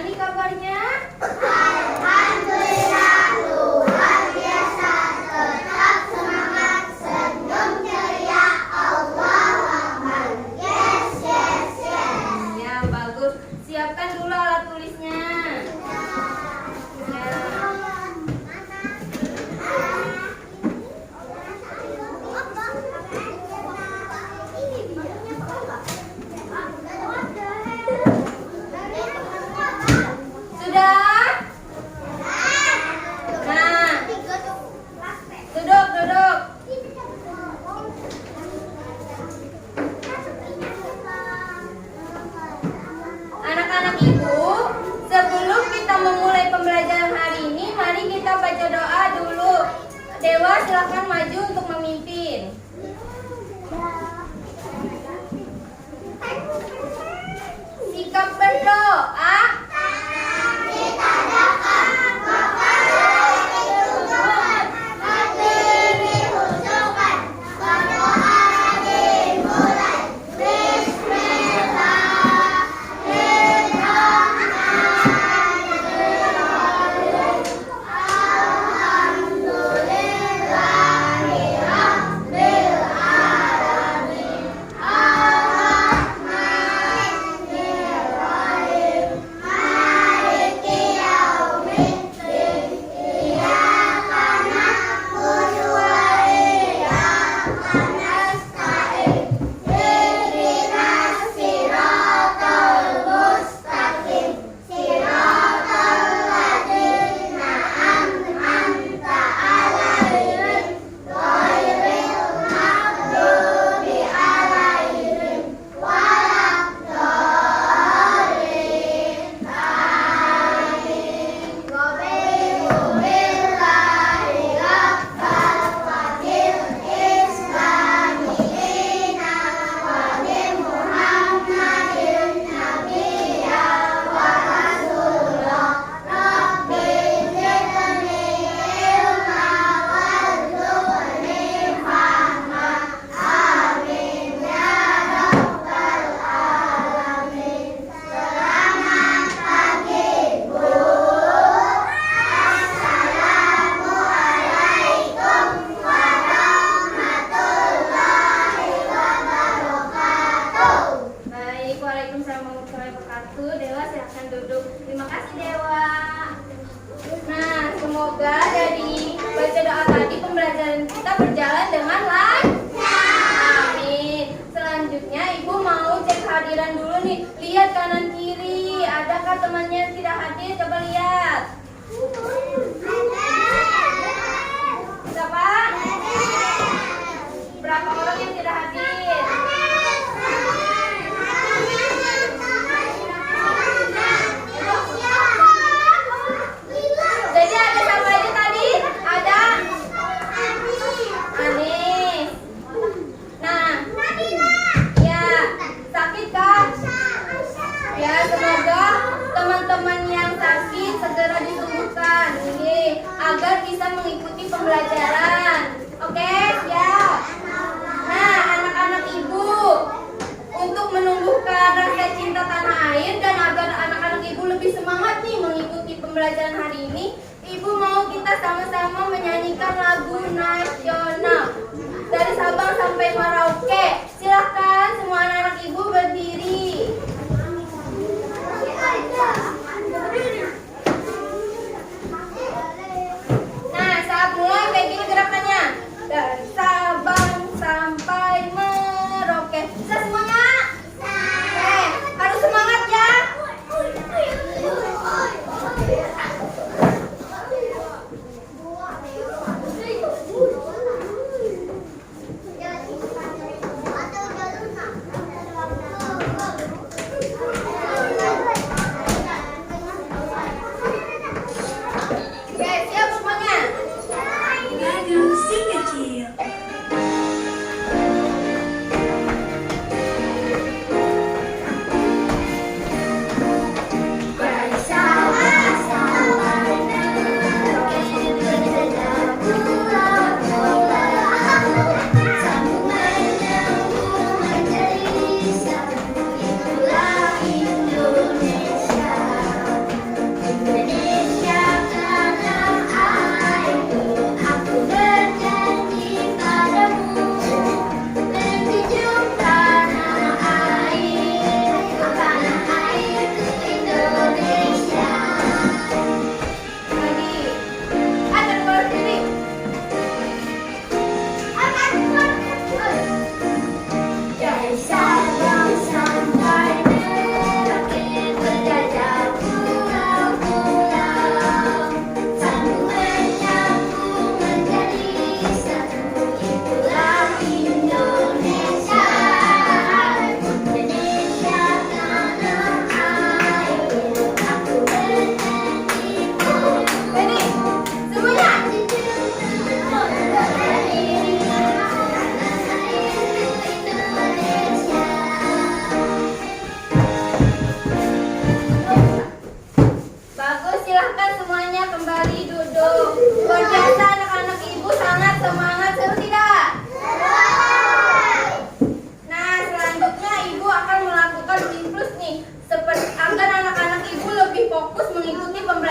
nih kabarnya? Alhamdulillah luar biasa, tetap semangat, senyum ceria, Allahu Akbar. Yes, yes, yes. Ya, bagus. Siapkan dulu alat tulisnya. Ya. Sudah? Nah, duduk, duduk. Anak-anak ibu, sebelum kita memulai pembelajaran hari ini, mari kita baca doa dulu. Dewa, silakan maju untuk memimpin. Sikap berdoa. Baik, waalaikumsalam warahmatullahi wabarakatuh. Dewa, silakan duduk. Terima kasih, Dewa. Nah, semoga dari baca doa tadi pembelajaran kita berjalan dengan lancar. Amin. Selanjutnya, Ibu mau cek kehadiran dulu nih. Lihat kanan kiri, adakah temannya yang tidak hadir? Coba lihat. Siapa? Berapa orang yang tidak hadir? Jadi ada siapa aja tadi? Ada Anis. Nah, ya, sakit kan? Ya, semoga teman-teman yang sakit segera disembuhkan, agar bisa mengikuti pembelajaran. Oke, siap. Nah, anak-anak ibu, untuk menumbuhkan rasa cinta tanah air dan agar anak-anak ibu lebih semangat nih mengikuti pembelajaran hari ini, Ibu mau kita sama-sama menyanyikan lagu nasional dari Sabang sampai Merauke. Silahkan semua anak-anak ibu berdiri. Nah, saat mulai kayak gini gerakannya. Dari Sabang sampai Merauke. Bisa semuanya? Harus semangat ya.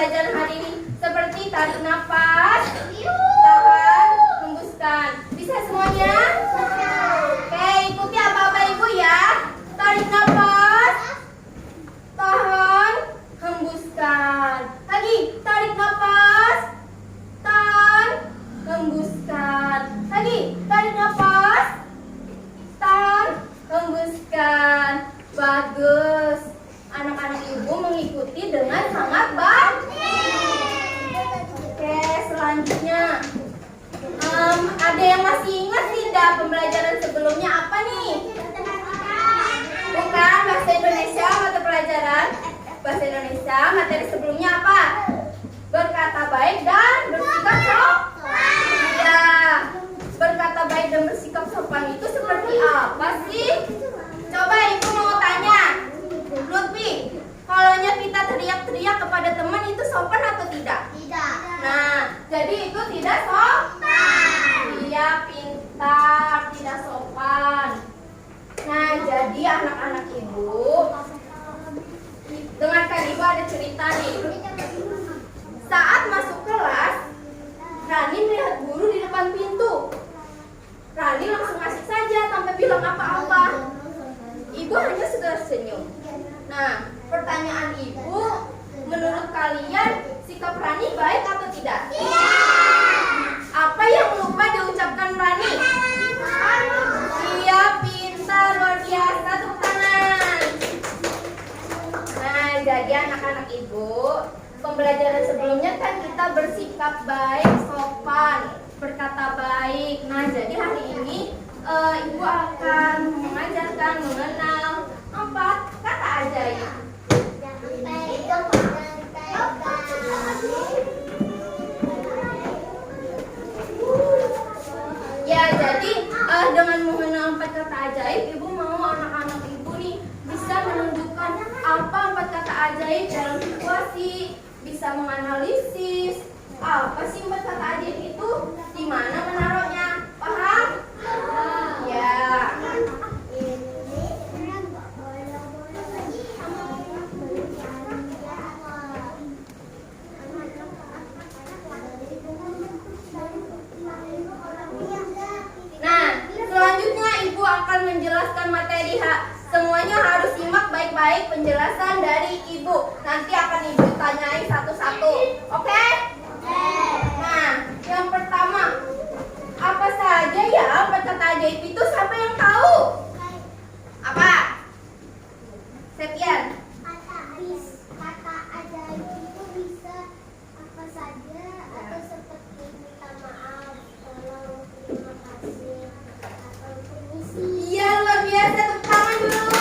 pembelajaran hari ini. Seperti tarik nafas, tahan, hembuskan. Bisa semuanya? Oke, ikuti apa-apa ibu ya. Tarik nafas, tahan, hembuskan. Lagi, tarik nafas, tahan, hembuskan. Lagi, tarik nafas, tahan, hembuskan. Bagus. Anak-anak ibu mengikuti dengan sangat baik. Oke, selanjutnya ada yang masih ingat tidak pembelajaran sebelumnya apa nih? Bukan bahasa Indonesia mata pelajaran. Bahasa Indonesia materi sebelumnya apa? Berkata baik dan bersikap sopan. Ya, berkata baik dan bersikap sopan itu seperti apa sih? Coba ibu mau tanya, Lutfi, kalau kita teriak-teriak kepada teman itu sopan atau tidak? Tidak. Nah, jadi itu tidak sopan. Dia pintar, tidak sopan. Nah, jadi anak-anak ibu, dengarkan ibu ada cerita nih. Saat masuk kelas, Rani melihat guru di depan pintu. Rani langsung asik saja tanpa bilang apa-apa. Ibu hanya sekedar senyum. Nah, pertanyaan ibu, menurut kalian sikap Rani baik atau tidak? Iya. Apa yang lupa diucapkan Rani? Iya, pintar, luar biasa, tepuk tangan. Nah, jadi anak-anak ibu, pembelajaran sebelumnya kan kita bersikap baik, sopan, berkata baik. Nah, jadi hari ini ibu akan mengajarkan mengenal 4 kata ajaib. Ya, jadi dengan mengenal 4 kata ajaib, ibu mau anak-anak ibu nih bisa menunjukkan apa 4 kata ajaib dalam situasi, bisa menganalisis apa sih 4 kata ajaib itu, di mana menaruhnya, paham? Ya. Nah, selanjutnya ibu akan menjelaskan materi semuanya harus simak baik-baik penjelasan dari ibu. Nanti akan ibu tanyai satu-satu. Oke? Nah, yang pertama, apa saja ya 4 kata ajaib itu? Siapa yang tahu? Apa? Septian. Kata ajaib itu bisa apa saja atau seperti minta maaf, tolong, terima kasih, atau permisi. Iya, luar biasa, tepuk tangan dulu.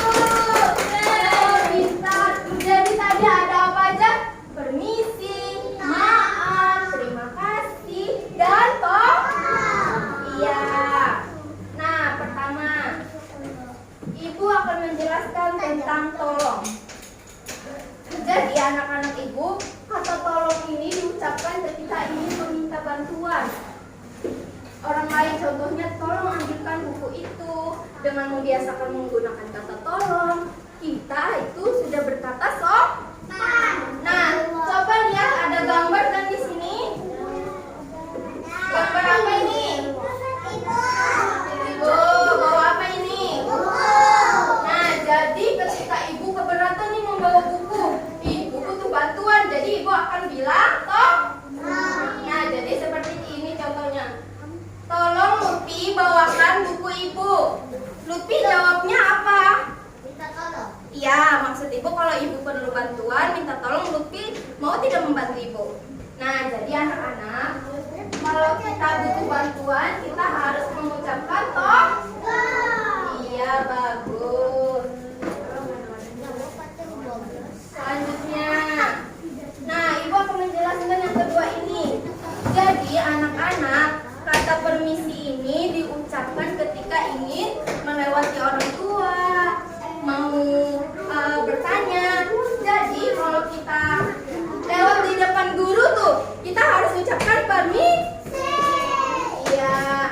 Pintar. Jadi tadi ada apa aja? Permisi, maaf, terima kasih, dan iya. Nah, pertama, ibu akan menjelaskan tentang tolong. Jadi anak-anak ibu, kata tolong ini diucapkan ketika ingin meminta bantuan orang lain. Contohnya, tolong ambilkan buku itu. Dengan membiasakan menggunakan kata tolong, kita itu sudah berkata sopan. Nah, coba lihat ada gambar kan di sini. Gambar apa ini? Ibu, bawa apa ini? Nah, jadi ketika ibu keberatan nih membawa buku, ibu butuh bantuan, jadi ibu akan bilang toh. Nah, jadi seperti ini contohnya. Tolong Lutfi bawakan buku ibu. Lutfi jawabnya apa? Minta tolong. Iya, maksud ibu kalau ibu perlu bantuan, minta tolong, Lutfi mau tidak membantu ibu. Nah, jadi anak-anak, kalau kita butuh bantuan, kita harus mengucapkan toh. Iya, bagus. Selanjutnya, nah ibu akan menjelaskan yang kedua ini. Jadi anak-anak, kata permisi ini diucapkan ketika ingin melewati orang tua, mau bertanya. Jadi kalau kita lewat di depan guru tuh, kita harus ucapkan permisi. Iya.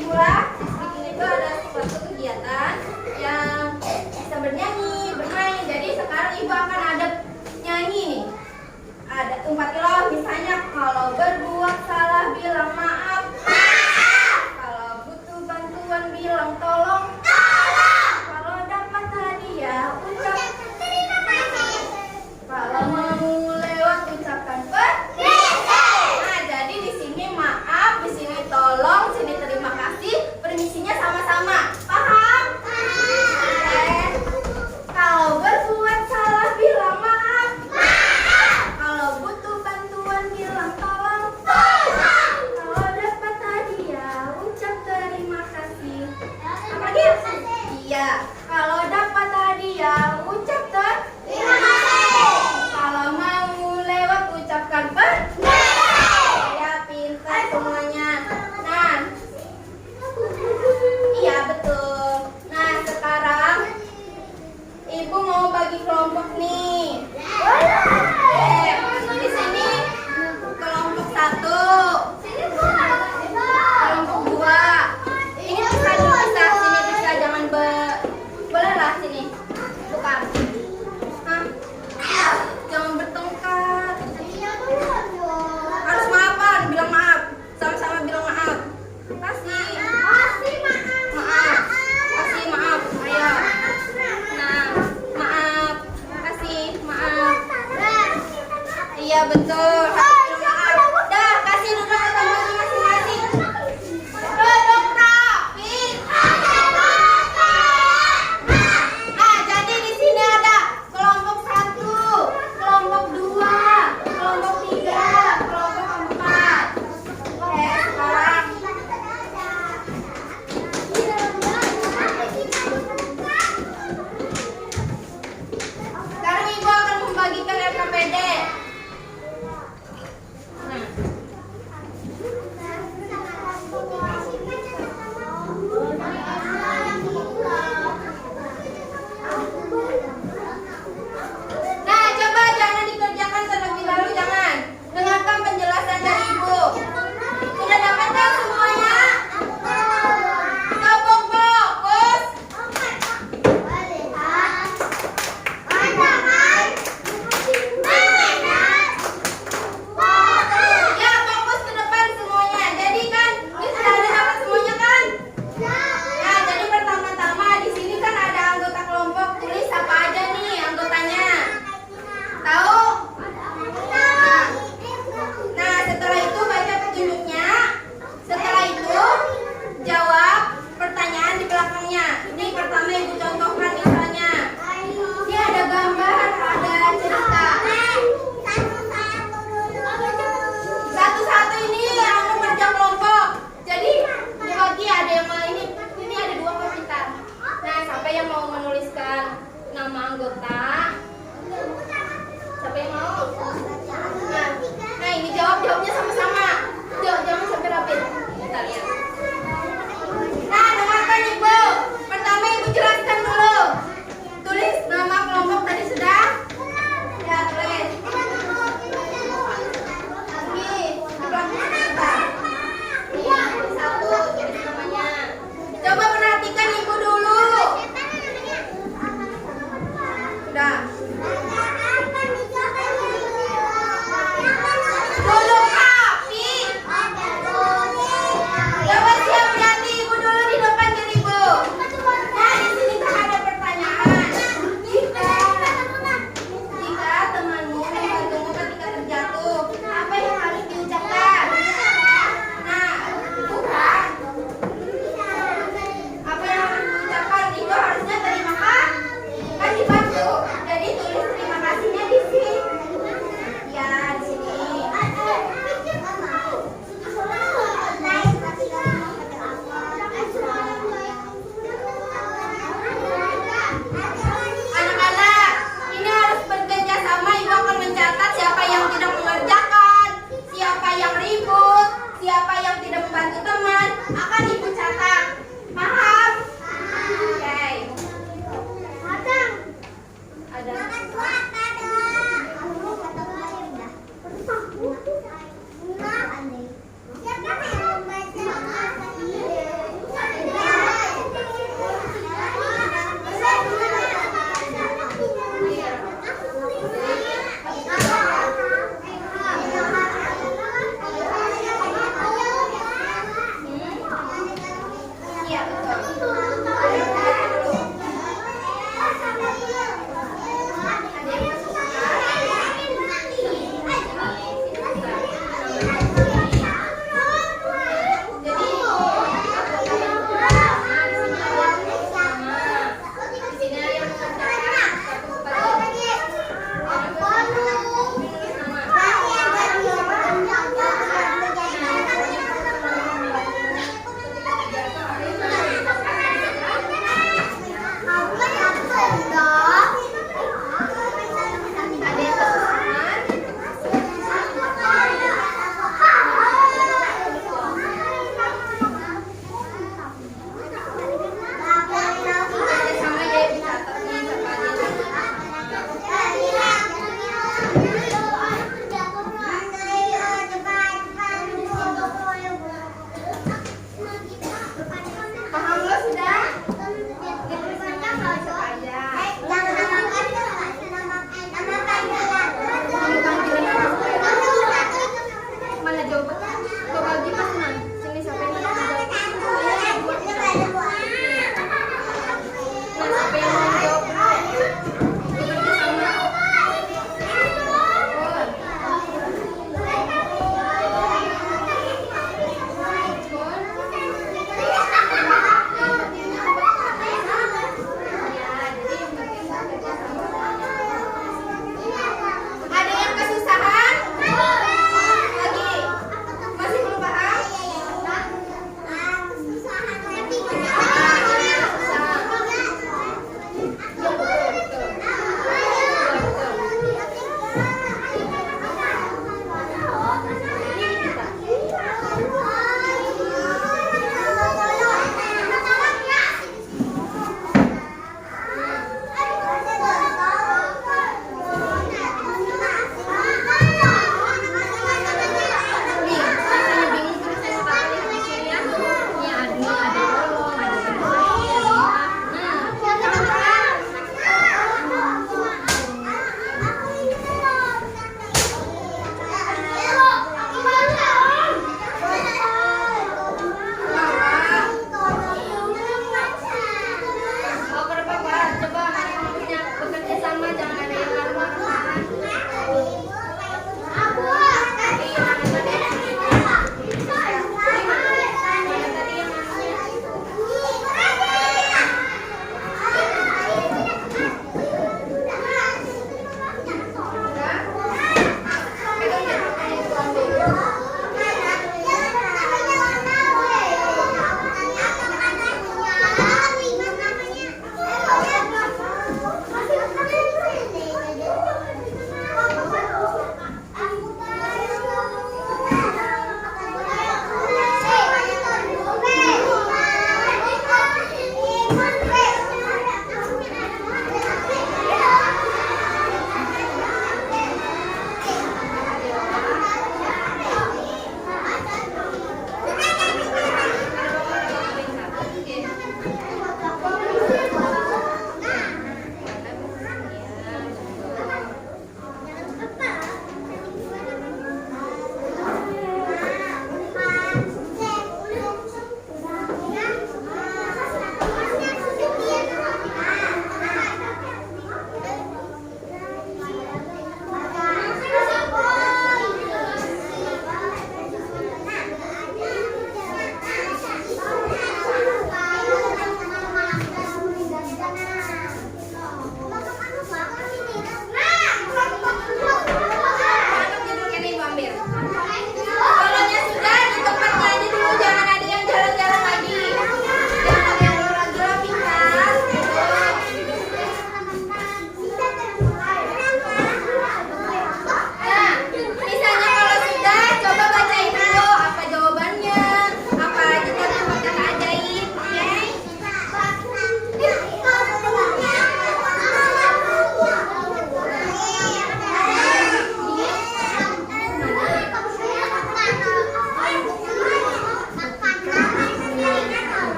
Ibu lah, speaking itu ada suatu kegiatan yang bisa bernyanyi, bermain. Jadi sekarang Ibu akan ada nyanyi nih. Ada umpati loh, misalnya kalau berbuat salah bilang maaf. Kalau butuh bantuan bilang tolong. Kalau dapat hadiah ucap terima kasih. Kalau mau lewat ucapkan nah, jadi di sini maaf, di sini tolong, sini terima kasih, permisinya sama-sama. Paham? Oke. Kalau berbuat salah bilang maaf. Kalau butuh bantuan bilang tolong. Kalau dapat hadiah ucap terima kasih. Apa lagi? Iya. Kalau dapat hadiah ucap terima kasih. Kalau mau lewat ucapkan ya pintar semuanya. Nah, iya betul. Nah sekarang Ibu mau bagi kelompok nih. Di sini kelompok 1, kelompok 2. Ini bisa dipisah, sini bisa jangan boleh lah sini. Bukan. Hah? Jangan bertengkar. Harus maafan, bilang maaf. Sama-sama bilang maaf. Kasih. Maaf. Kasih maaf. Ayo. Nah, maaf. Kasih maaf. Iya betul. Harus bilang maaf. Dah, kasih duduk ke tempatnya masing-masing. Duduk rapi. Nah, jadi di sini ada kelompok 1, kelompok 2, kelompok 3, kelompok 4. Oke, sekarang Ibu akan membagikan LKPD. Nah. Nah, coba jangan dikerjakan terlebih dahulu, jangan. Dengarkan penjelasan dari Ibu. Sudah dapat tahu semuanya? Kelompok fokus. Ya, fokus ke depan semuanya. Jadi kan, sudah ada dapat semuanya kan? Nah, jadi pertama-tama di sini kan ada anggota kelompok. Tulis apa aja nih anggotanya. Tahu? Nah, setelah itu baca petunjuknya. Setelah itu jawab pertanyaan di belakangnya. Ini pertama Ibu contohkan misalnya. Ini ada gambar, ada cerita. Satu-satu ini yang kerja kelompok. Jadi dibagi, ada yang mau ini ada 2 pintar. Nah, siapa yang mau menuliskan nama anggota? Siapa yang mau? Nah ini jawabnya sama-sama. Jangan sampai rapi. Kita lihat. Nah, dengarkan Ibu. Pertama Ibu jelaskan dulu. Tulis nama kelompok tadi sudah? Ya, tulis. Lagi, belakang kita. Ini 1, tulis namanya. Coba perhatikan Ibu dulu. Sudah. Duduk rapi. Iya, betul. Ada yang kesusahan?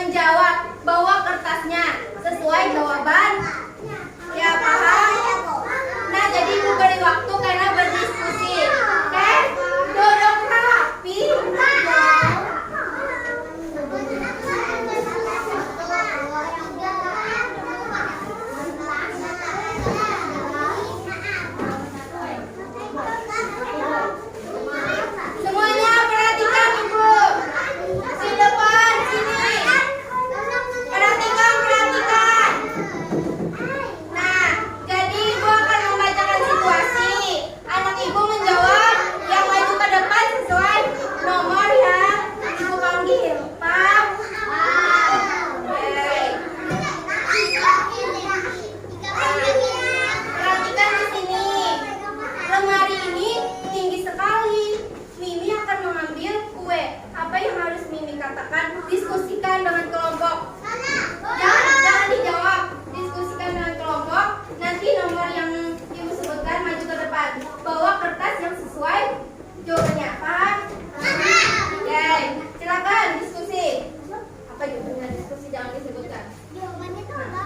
menjawab. Bawa kertasnya sesuai jawaban. Ya, paham? Nah, jadi ibu beri waktu karena berdiskusi. Oke? Duduk rapi. Semuanya perhatikan ibu. Di depan sini. Perhatikan. Nah, jadi ibu akan membacakan situasi. Anak ibu menjawab yang maju ke depan sesuai nomor yang ibu panggil. Paham? Oke. Perhatikan di sini. Lemari ini tinggi sekali. Mimi akan mengambil kue. Apa yang harus Mimi katakan? Diskusikan dengan kelompok. Jangan dijawab. Diskusikan dengan kelompok. Nanti nomor yang ibu sebutkan maju ke depan. Bawa kertas yang sesuai jawabannya. Paham? Oke. Silakan diskusi. Apa jawabannya? Diskusi jangan disebutkan. Jawabannya tuh apa?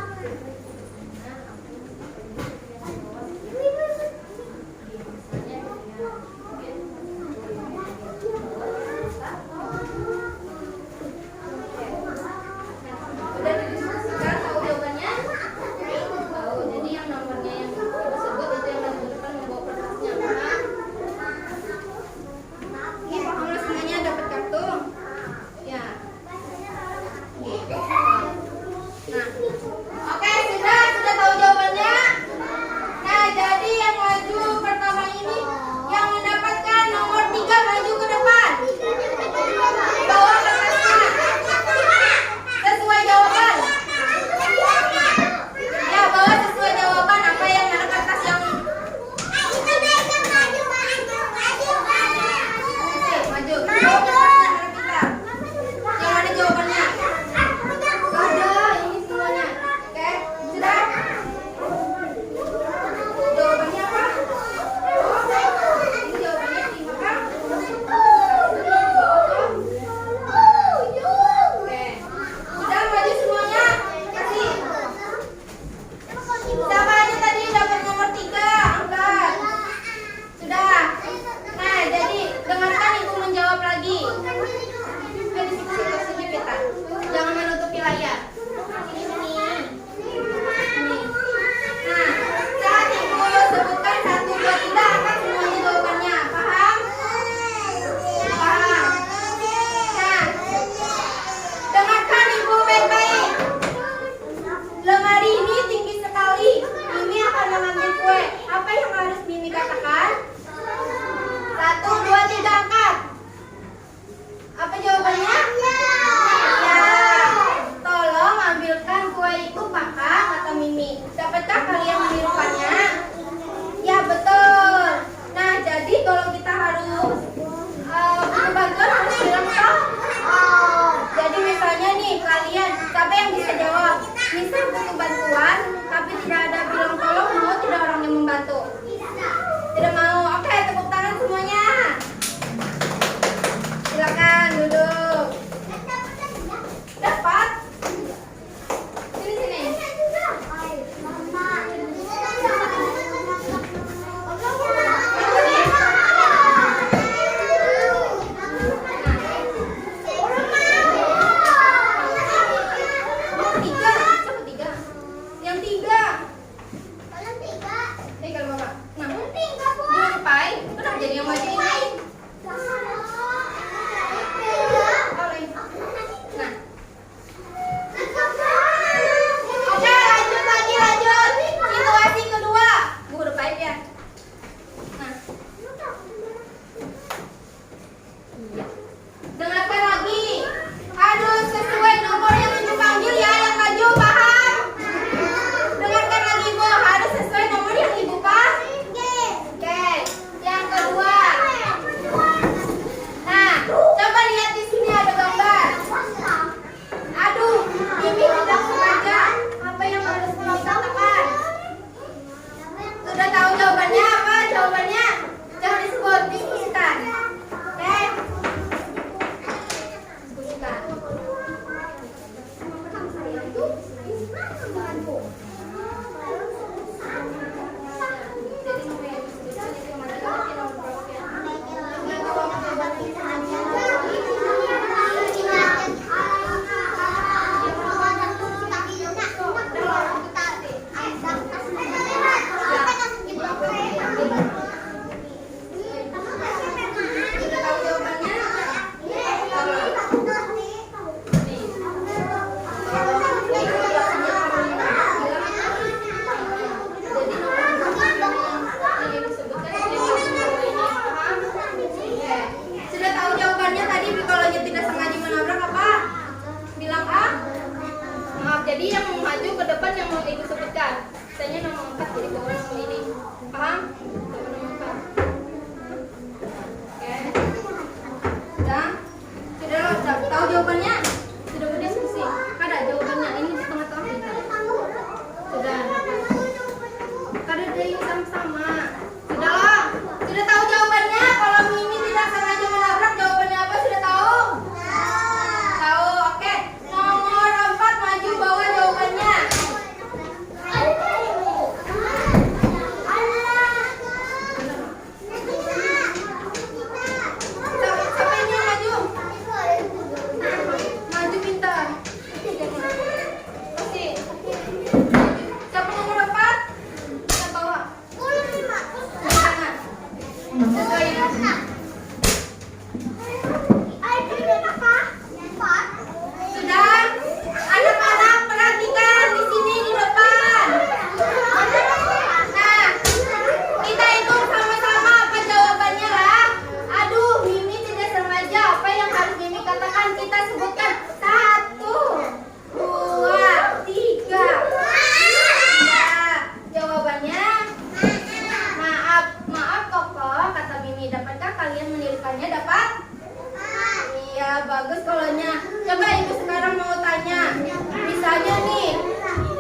Coba ibu sekarang mau tanya, misalnya nih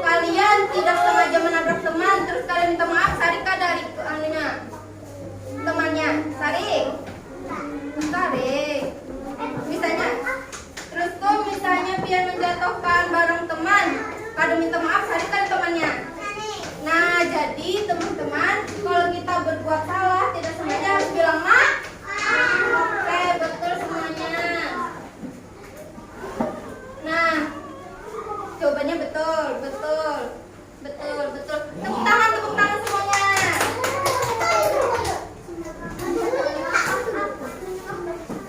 kalian tidak sengaja menabrak teman, terus kalian minta maaf, Sarik kah dari anunya temannya? Sarik, Sarik. Misalnya, terus tuh misalnya Pian menjatuhkan barang teman, kado minta maaf, Sarik kan temannya. Nah, jadi teman-teman, kalau kita berbuat salah tidak sengaja harus bilang maaf. Oke, betul semuanya. Nah, jawabannya betul, betul, betul, betul. Tepuk tangan semuanya.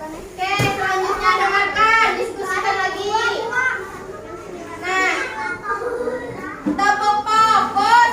Oke, selanjutnya dengarkan, diskusikan lagi. Nah, tepuk fokus.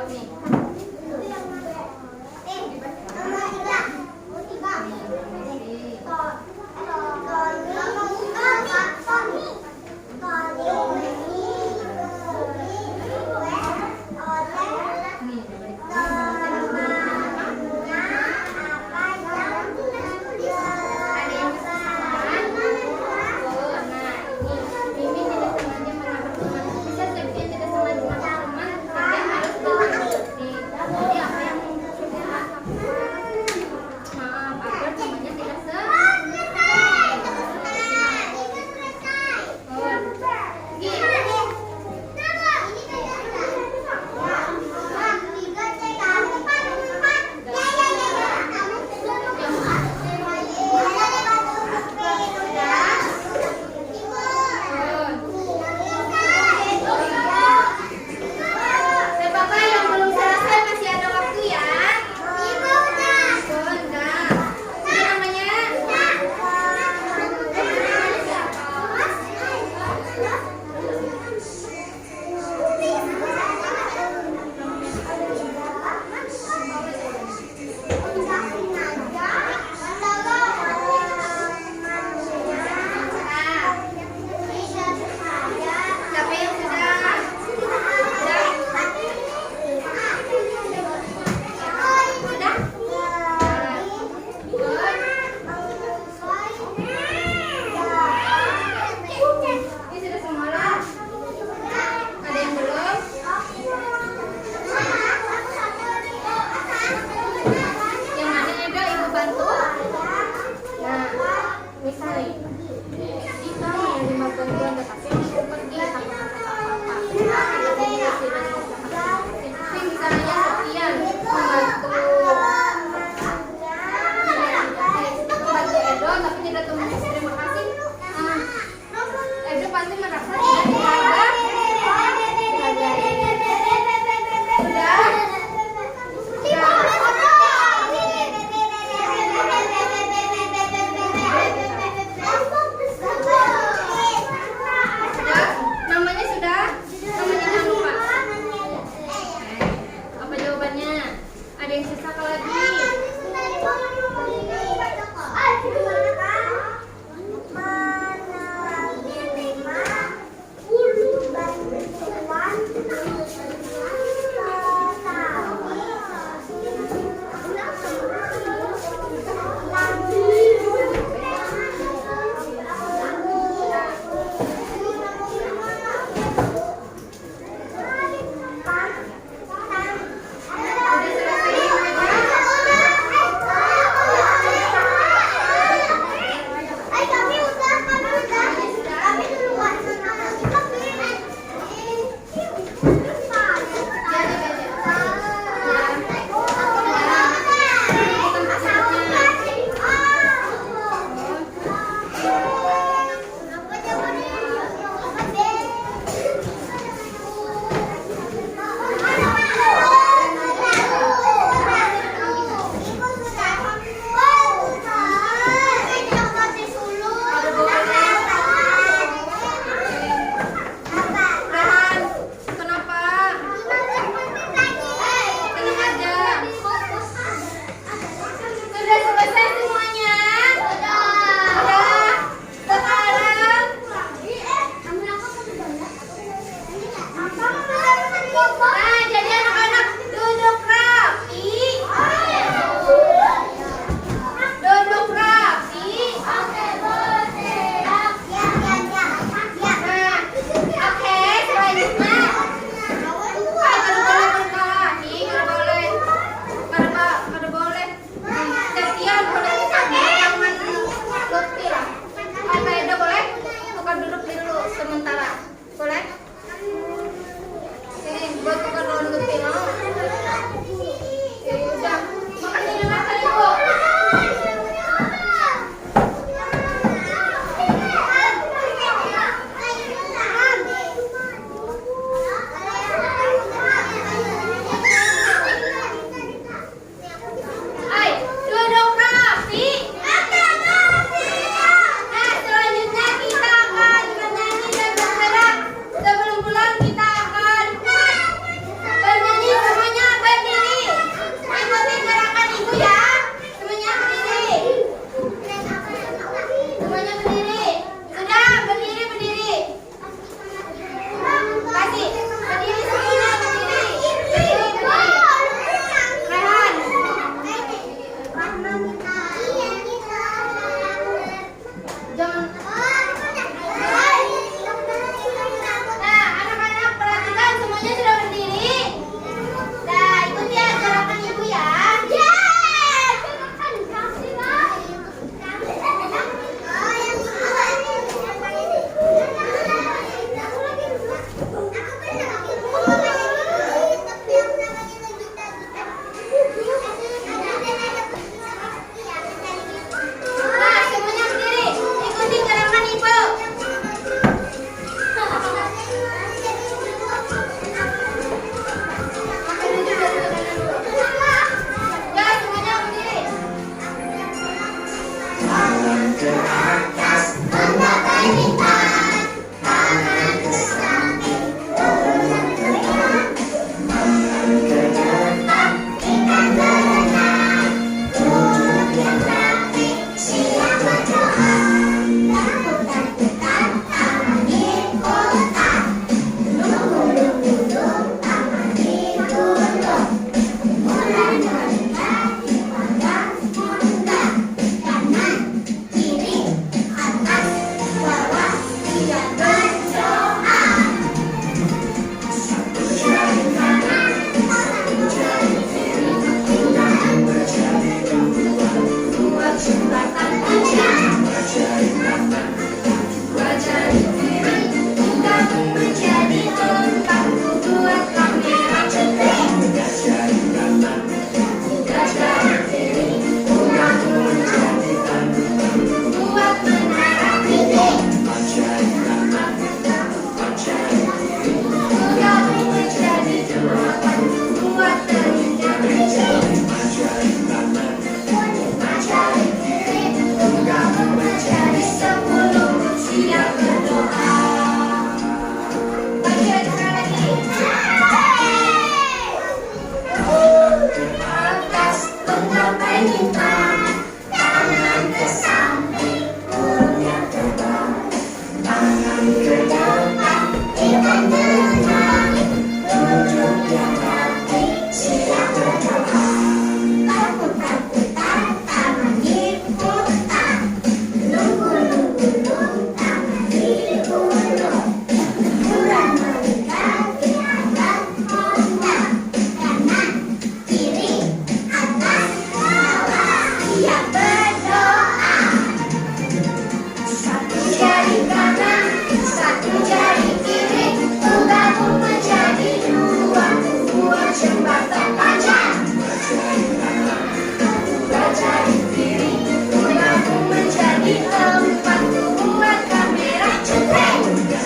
tahu nih. Ada yang kesusahan? Oh, nah ini Mimin tidak sengaja menabrak teman. Bisa jadi tidak sengaja menabrak teman, tapi harus berhenti. Buat jembatan panjang, dua jari kiri, gabung menjadi empat. Buat kamera cetek, tiga jari kiri, gabung menjadi enam. Buat menara titik, empat jari kiri, gabung menjadi delapan. Buat telinga kecil, lima jari kiri, gabung menjadi 10. Siap berdoa. Bagian lagi. Atas menggapai mimpi, tangan ke samping, punya terbang, tangan ke depan, ikan berenang, ujung yang rapi, siap berdoa. Takut-takutan, tangan diputar, nunggu-nunggu, tangan diulur, kurang mendekati atas pondok, kanan, kiri, atas, bawah, siap berdoa. Satu jari kanan, satu jari kiri, gabung menjadi dua. Buat jembatan panjang, dua jari kiri, gabung menjadi empat. Buat kamera cetek, tiga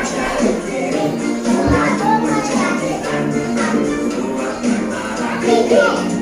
jari kiri, gabung menjadi enam. Buat menara titik,